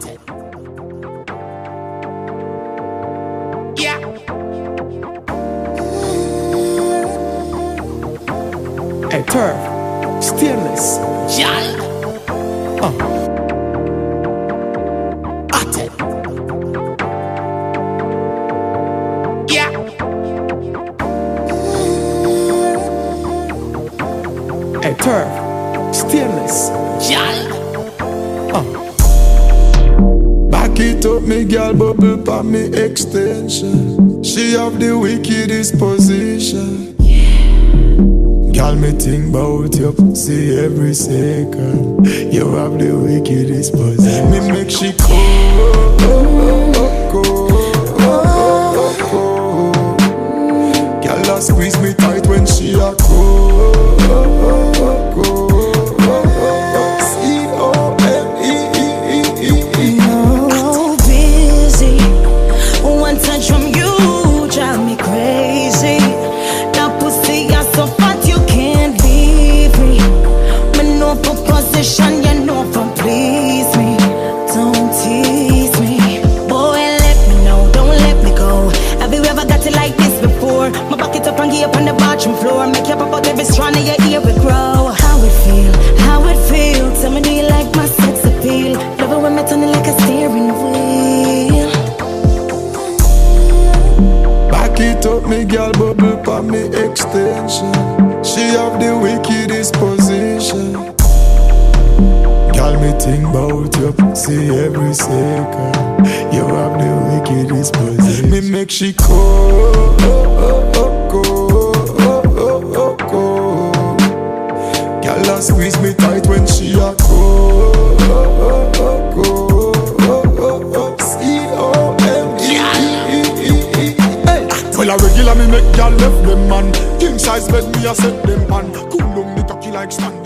Yeah. Hey, turf, stainless. Jal. Ate. Yeah. Hey, turf, stainless. Jal. Back it up, me girl, bubble pa me extension. She have the wickedest position. Girl, me think bout you, see every second. You have the wickedest position. Me make she cold. Girl, I squeeze me tight when she a cold. No busy. One touch from you drive me crazy. That pussy is so fat you can't leave me. Me know for position, you know for please me. Don't tease me, boy. Let me know, don't let me go. Have you ever got it like this before? My back it up and get up on the bathroom floor. Make you pop out every strand of your ear will grow. How it feel? How it feel? Tell me, do you like my sex appeal? Love it when me turn it like a steering wheel. Back it up, me girl, bubble pa me extension. She have the wickedest position. Girl, me think bout you, see every second. You have the wickedest position. Me make she cold. Girl, I squeeze me tight when she a cold. Well, a regular me make y'all left them man. King size bed me a set them pan. Cool down the cocky like stand.